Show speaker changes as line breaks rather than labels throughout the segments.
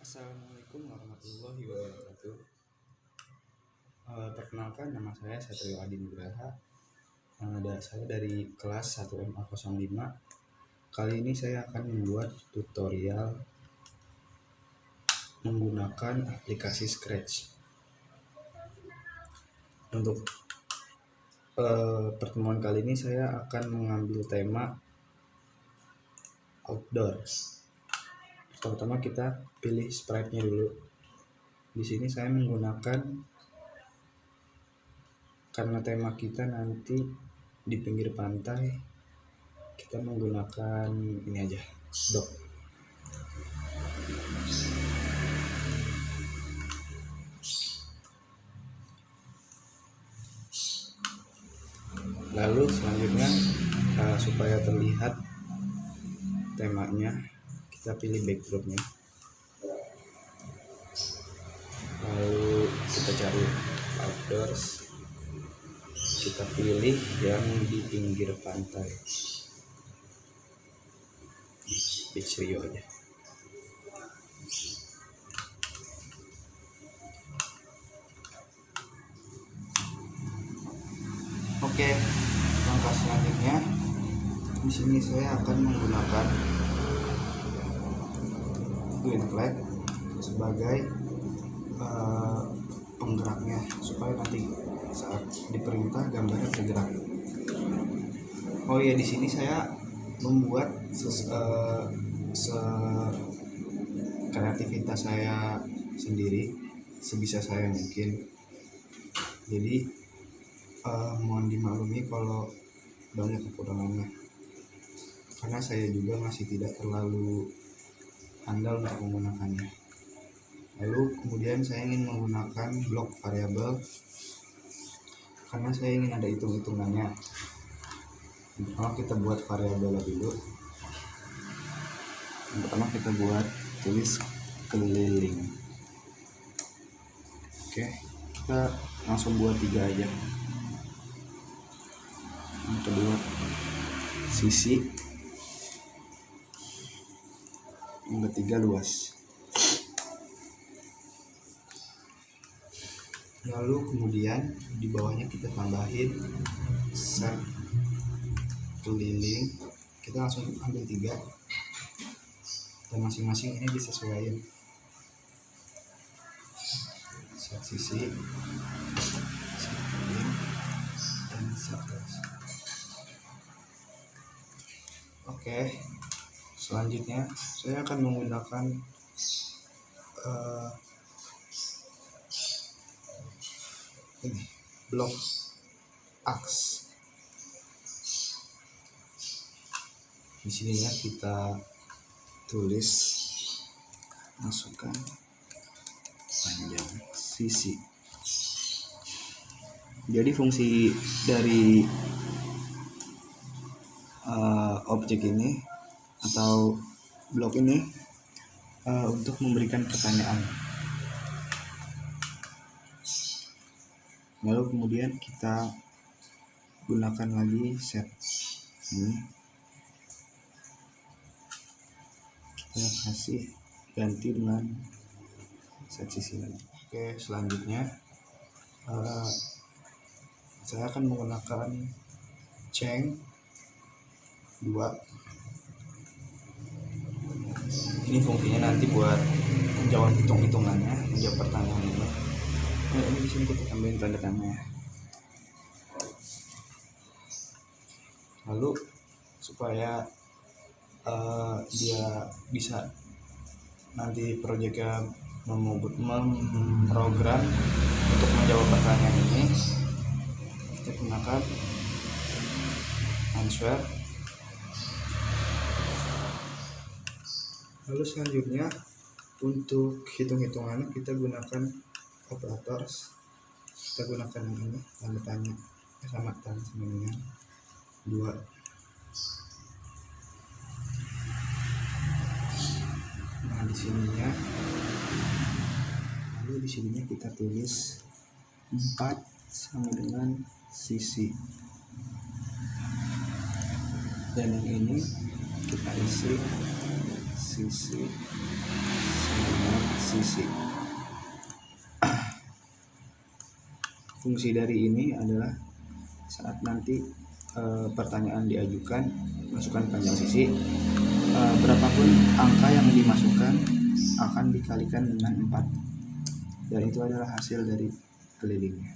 Assalamualaikum warahmatullahi wabarakatuh. Perkenalkan, nama saya Satrio Adi Nugraha. Saya dari kelas 1MA05. Kali ini saya akan membuat tutorial menggunakan aplikasi Scratch. Untuk pertemuan kali ini saya akan mengambil tema outdoor. Pertama kita pilih sprite-nya dulu. Di sini saya menggunakan, karena tema kita nanti di pinggir pantai, kita menggunakan ini aja, dog. Lalu selanjutnya supaya terlihat temanya, kita pilih backdropnya. Lalu kita cari outdoors, kita pilih yang di pinggir pantai, Beach Rio aja. Oke, langkah selanjutnya di sini saya akan menggunakan green flag sebagai penggeraknya, supaya nanti saat diperintah gambarnya bergerak. Oh ya, di sini saya membuat kreativitas saya sendiri sebisa saya mungkin. Jadi mohon dimaklumi kalau banyak kekurangannya, karena saya juga masih tidak terlalu handal untuk menggunakannya. Lalu kemudian saya ingin menggunakan blok variabel karena saya ingin ada hitung-hitungannya. Pertama kita buat variabel dulu. Yang pertama kita buat tulis keliling. Oke, kita langsung buat 3 aja. Yang kedua sisi, yang ketiga luas. Lalu kemudian di bawahnya kita tambahin set keliling. Kita langsung ambil 3 dan masing-masing ini disesuaikan. Set sisi, set keliling, dan set luas. Oke, selanjutnya saya akan menggunakan ini blok Ax. Di sininya kita tulis, masukkan panjang sisi. Jadi fungsi dari objek ini atau blok ini untuk memberikan pertanyaan. Lalu kemudian kita gunakan lagi set ini, kita kasih ganti dengan set sisi lagi. Oke, selanjutnya saya akan menggunakan change 2. Ini fungsinya nanti buat menjawab hitung-hitungannya, menjawab pertanyaan ini. Ini di sini kita tambahin tanda tanya. Lalu supaya dia bisa nanti proyeknya memprogram untuk menjawab pertanyaan ini, kita gunakan answer. Lalu selanjutnya untuk hitung-hitungannya kita gunakan operators. Kita gunakan ini tanda tanya sama dengan 2. Nah di sininya, lalu di sininya kita tulis 4 sama dengan sisi, dan yang ini kita isi sisi sama dengan sisi. Fungsi dari ini adalah saat nanti pertanyaan diajukan, masukkan panjang sisi, berapapun angka yang dimasukkan akan dikalikan dengan 4, dan itu adalah hasil dari kelilingnya,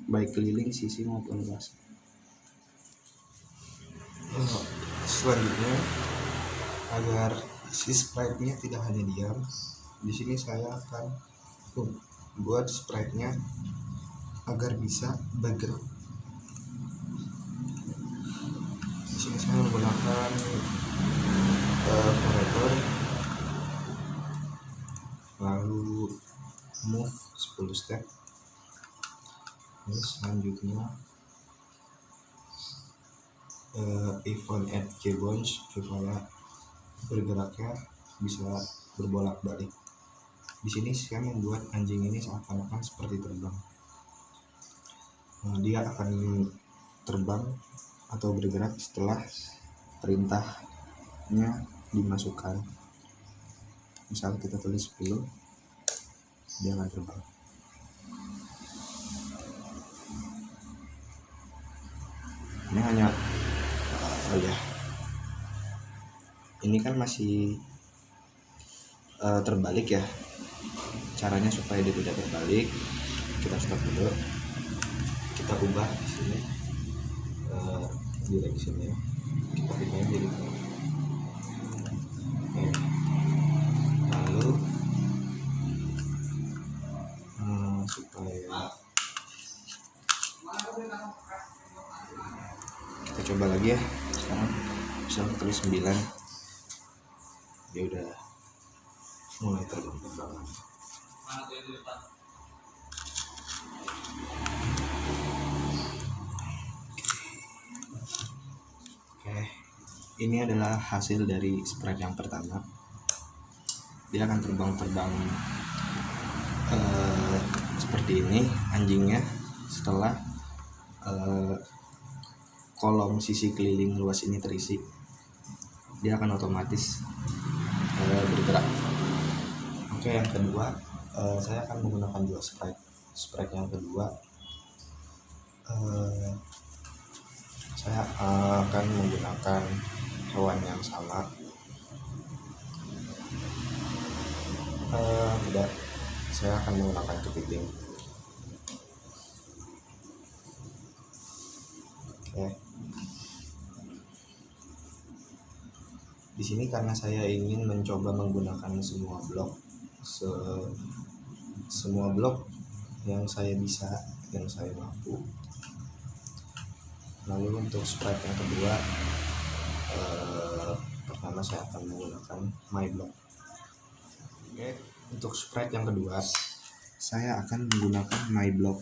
baik keliling, sisi maupun luas. Selanjutnya, agar si sprite-nya tidak hanya diam, di sini saya akan buat sprite-nya agar bisa bergerak. Di sini saya menggunakan forever, lalu move 10 step. Ini selanjutnya if on add keybones supaya bergeraknya bisa berbolak-balik. Di sini saya membuat anjing ini seakan-akan seperti terbang. Dia akan terbang atau bergerak setelah perintahnya dimasukkan. Misal kita tulis 10, dia akan terbang. Ini hanya ini kan masih terbalik ya. Caranya supaya dia tidak terbalik, kita stop dulu. Kita ubah di sini directionnya, kita pindahin jadi lalu supaya kita coba lagi ya. Sekarang bisa tulis 9, dia udah mulai terbang-terbangan. Ini adalah hasil dari sprite yang pertama. Dia akan terbang-terbang seperti ini anjingnya setelah kolom sisi keliling luas ini terisi. Dia akan otomatis bergerak. Oke, yang kedua saya akan menggunakan dua sprite yang kedua. Saya akan menggunakan hewan yang sama. Tidak, saya akan menggunakan kepiting. Oke. Di sini karena saya ingin mencoba menggunakan semua blok yang saya bisa, yang saya mampu. Lalu untuk sprite yang kedua, pertama saya akan menggunakan my block. Oke, untuk sprite yang kedua saya akan menggunakan my block.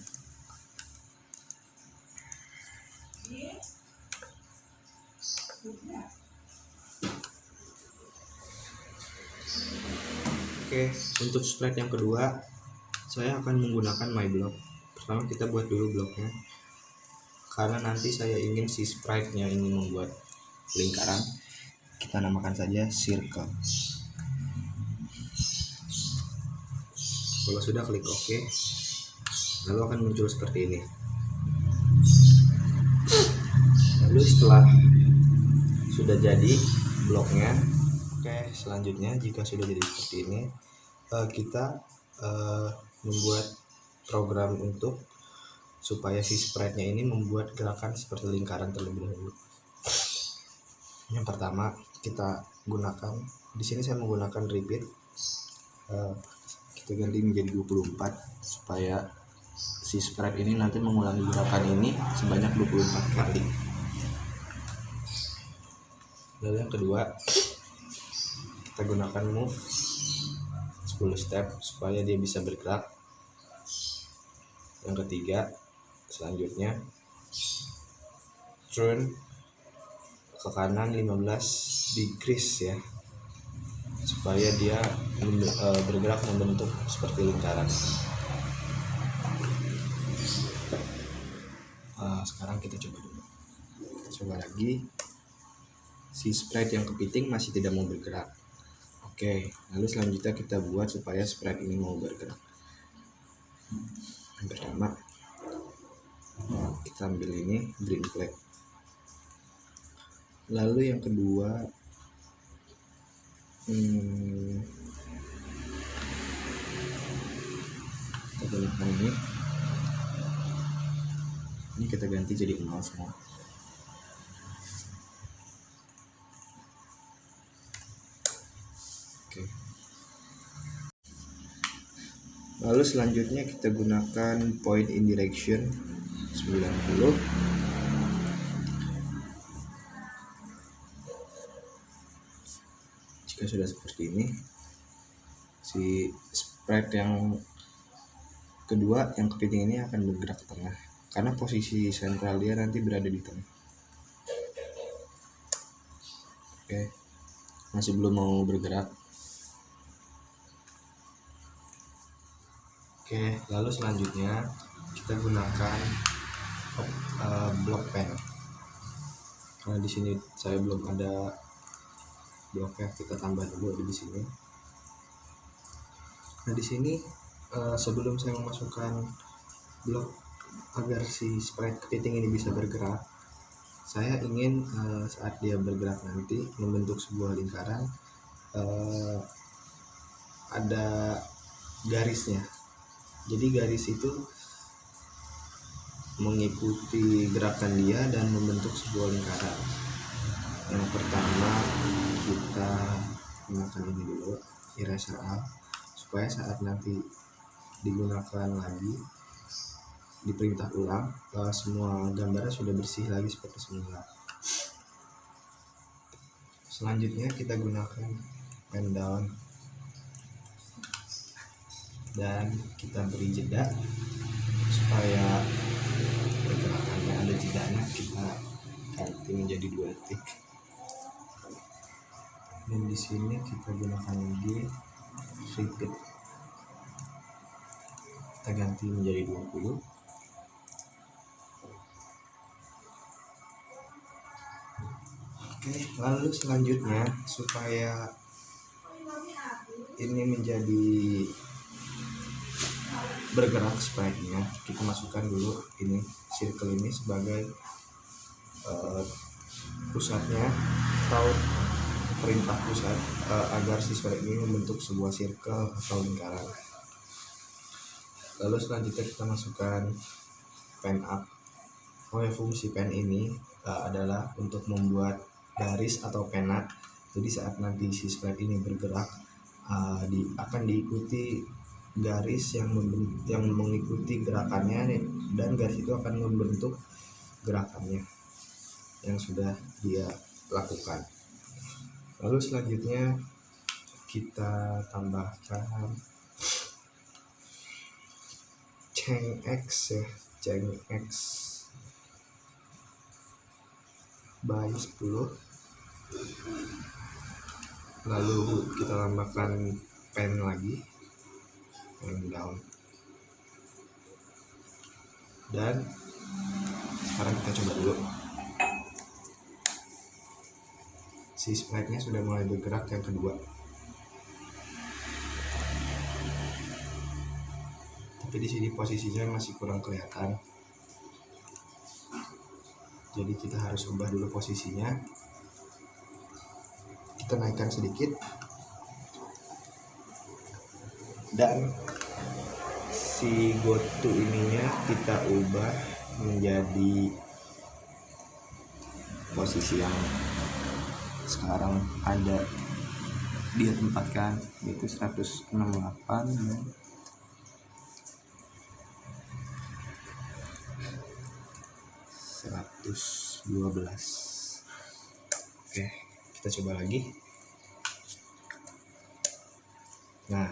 Oke, untuk sprite yang kedua saya akan menggunakan my block. Pertama kita buat dulu bloknya, karena nanti saya ingin si sprite-nya ini membuat lingkaran. Kita namakan saja circle. Kalau sudah, klik OK, lalu akan muncul seperti ini. Lalu setelah sudah jadi bloknya, oke, selanjutnya jika sudah jadi seperti ini, kita membuat program untuk supaya si sprite-nya ini membuat gerakan seperti lingkaran terlebih dahulu. Yang pertama kita gunakan, di sini saya menggunakan repeat, kita ganti menjadi 24 supaya si sprite ini nanti mengulangi gerakan ini sebanyak 24 kali. Lalu yang kedua kita gunakan move 10 step supaya dia bisa bergerak. Yang ketiga selanjutnya turn ke kanan 15 decrease ya, supaya dia bergerak membentuk seperti lingkaran. Sekarang kita coba dulu, kita coba lagi. Si sprite yang kepiting masih tidak mau bergerak. Oke, lalu selanjutnya kita buat supaya sprite ini mau bergerak. Yang pertama kita ambil ini green flag. Lalu yang kedua kita gunakan ini kita ganti jadi 0 semua. Oke. Lalu selanjutnya kita gunakan point in direction 90. Jika sudah seperti ini, si sprite yang kedua yang kepiting ini akan bergerak ke tengah karena posisi sentral dia nanti berada di tengah. Oke, masih belum mau bergerak. Oke, lalu selanjutnya kita gunakan block pen. Karena di sini saya belum ada bloknya, kita tambah dulu di sini. Nah, di sini sebelum saya memasukkan blok agar si sprite kepiting ini bisa bergerak, saya ingin saat dia bergerak nanti membentuk sebuah lingkaran, ada garisnya. Jadi garis itu mengikuti gerakan dia dan membentuk sebuah lingkaran. Yang pertama kita gunakan ini dulu, eraser A, supaya saat nanti digunakan lagi di perintah ulang semua gambarnya sudah bersih lagi seperti semula. Selanjutnya kita gunakan pen down dan kita beri jeda supaya pergerakannya ada jedanya, kita ganti menjadi 2 detik. Dan di sini kita gunakan lagi repeat, kita ganti menjadi 20. Oke, lalu selanjutnya supaya ini menjadi bergerak sprite-nya, kita masukkan dulu ini circle ini sebagai pusatnya atau perintah pusat agar si sprite ini membentuk sebuah circle atau lingkaran. Lalu selanjutnya kita masukkan pen up. Fungsi pen ini adalah untuk membuat garis atau pena. Jadi saat nanti si sprite ini bergerak akan diikuti garis yang mengikuti gerakannya, dan garis itu akan membentuk gerakannya yang sudah dia lakukan. Lalu selanjutnya kita tambahkan change X ya, change X by 10. Lalu kita tambahkan pen lagi, pen down, dan sekarang kita coba dulu. Si sprite-nya sudah mulai bergerak yang kedua, tapi di sini posisinya masih kurang kelihatan. Jadi kita harus ubah dulu posisinya. Kita naikkan sedikit dan si goto ininya kita ubah menjadi posisi yang sekarang ada dia tempatkan, yaitu 168 ya. 112. Oke, kita coba lagi. Nah,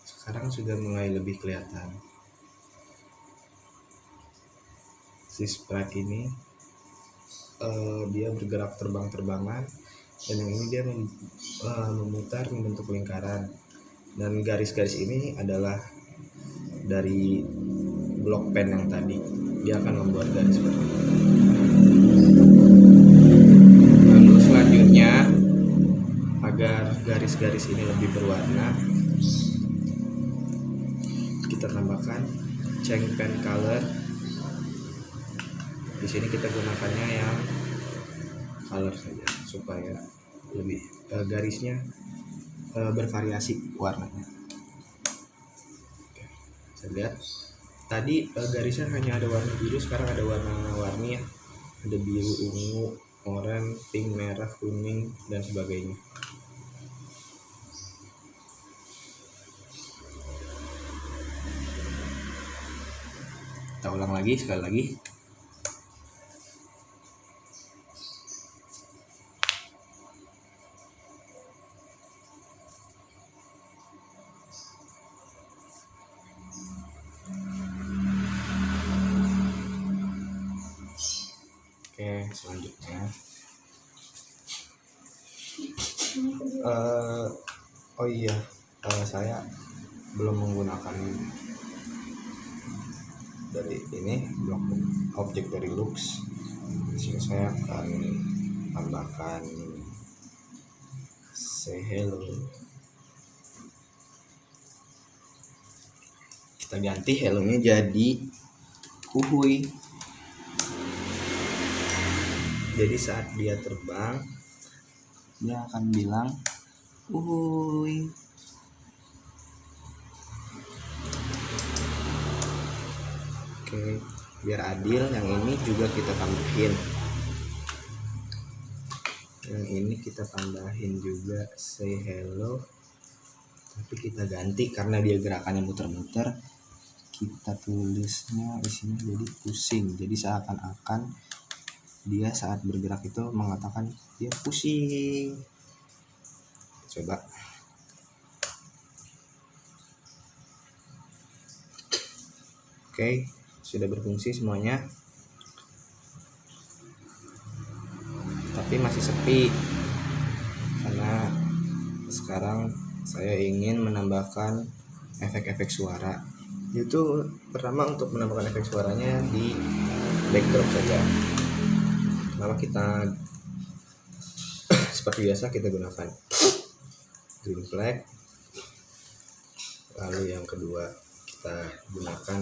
sekarang sudah mulai lebih kelihatan si sprite ini. Dia bergerak terbang-terbangan, dan yang ini dia memutar membentuk lingkaran, dan garis-garis ini adalah dari blok pen yang tadi. Dia akan membuat garis seperti ini. Lalu selanjutnya agar garis-garis ini lebih berwarna, kita tambahkan change pen color. Di sini kita gunakannya yang color saja supaya lebih garisnya bervariasi warnanya. Oke, saya lihat tadi garisnya hanya ada warna biru, sekarang ada warna-warni ya, ada biru, ungu, oranye, pink, merah, kuning, dan sebagainya. Kita ulang lagi sekali lagi. Oke, selanjutnya oh iya, saya belum menggunakan dari ini blok objek dari Lux. Di sini saya akan tambahkan say hello. Kita ganti hello-nya jadi uhuy. Jadi saat dia terbang, dia akan bilang uhuy. Oke, biar adil, yang ini juga kita tambahin. Yang ini kita tambahin juga say hello, tapi kita ganti karena dia gerakannya muter-muter. Kita tulisnya di sini jadi pusing. Jadi seakan-akan dia saat bergerak itu mengatakan dia pusing. Coba. Oke, sudah berfungsi semuanya. Tapi masih sepi karena sekarang saya ingin menambahkan efek-efek suara. Itu pertama, untuk menambahkan efek suaranya di backdrop saja. Pertama kita seperti biasa kita gunakan green flag. Lalu yang kedua kita gunakan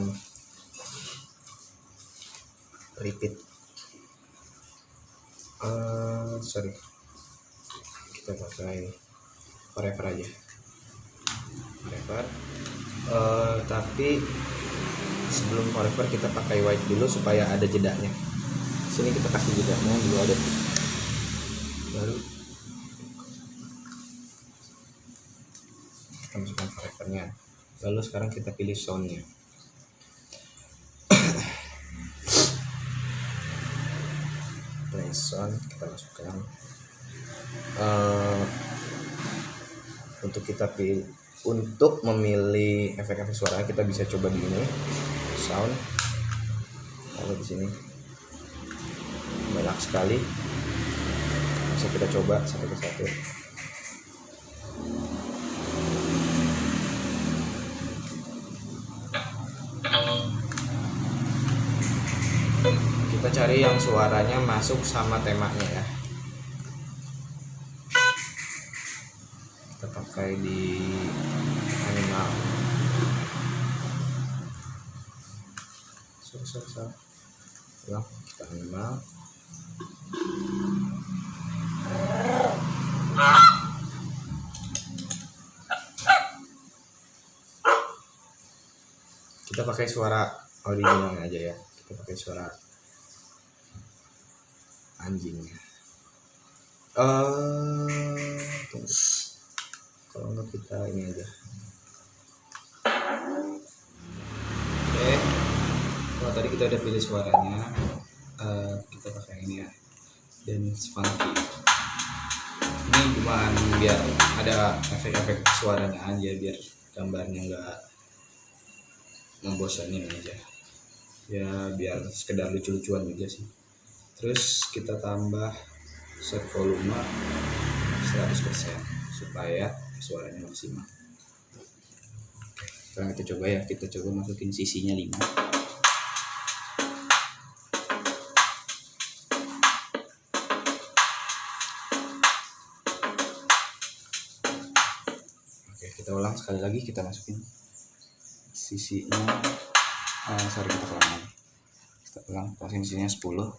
repeat. Kita pakai forever aja, forever. Tapi sebelum forever kita pakai white dulu supaya ada jedanya. Sini kita kasih jedanya dulu, ada baru kita masukkan forevernya. Lalu sekarang kita pilih soundnya. Play sound kita masukkan. Untuk kita pilih, untuk memilih efek-efek suara kita bisa coba di ini sound. Lalu di sini banyak sekali, bisa kita coba satu ke satu. Kita cari yang suaranya masuk sama temanya ya. Kita pakai di animal. Ya, kita animal. Kita pakai suara originalnya aja ya. Kita pakai suara anjingnya. Kalau enggak kita ini aja. Oke. Kalau tadi kita udah pilih suaranya, kita pakai ini ya, dance funky. Ini cuma biar ada efek-efek suaranya aja, biar gambarnya enggak membosanin aja ya, biar sekedar lucu-lucuan aja sih. Terus kita tambah set volume 100% supaya suaranya maksimal. Oke, sekarang kita coba ya, kita coba masukin sisinya 5. kita ulang sekali lagi, kita masukin sisinya. Sorry, kita ulang. Kita ulang, masukin sisinya 10.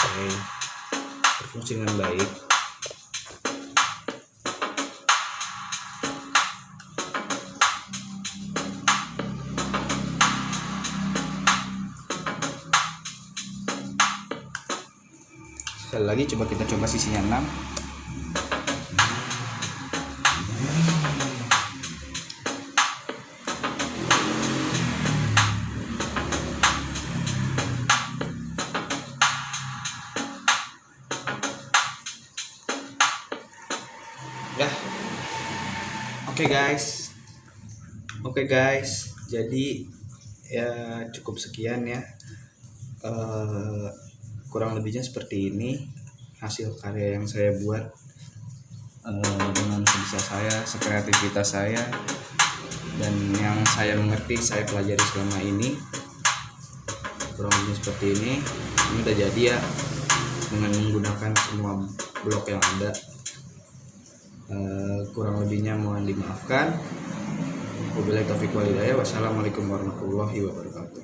Oke, berfungsi dengan baik. Sekali lagi kita coba sisinya 6. Ya, oke guys, jadi ya cukup sekian ya. Kurang lebihnya seperti ini hasil karya yang saya buat dengan sebisa saya, sekreativitas saya, dan yang saya mengerti, saya pelajari selama ini. Kurang lebihnya seperti ini udah jadi ya, dengan menggunakan semua blok yang ada. Kurang lebihnya mohon dimaafkan. Wabillahi taufiq wal hidayah. Wassalamualaikum warahmatullahi wabarakatuh.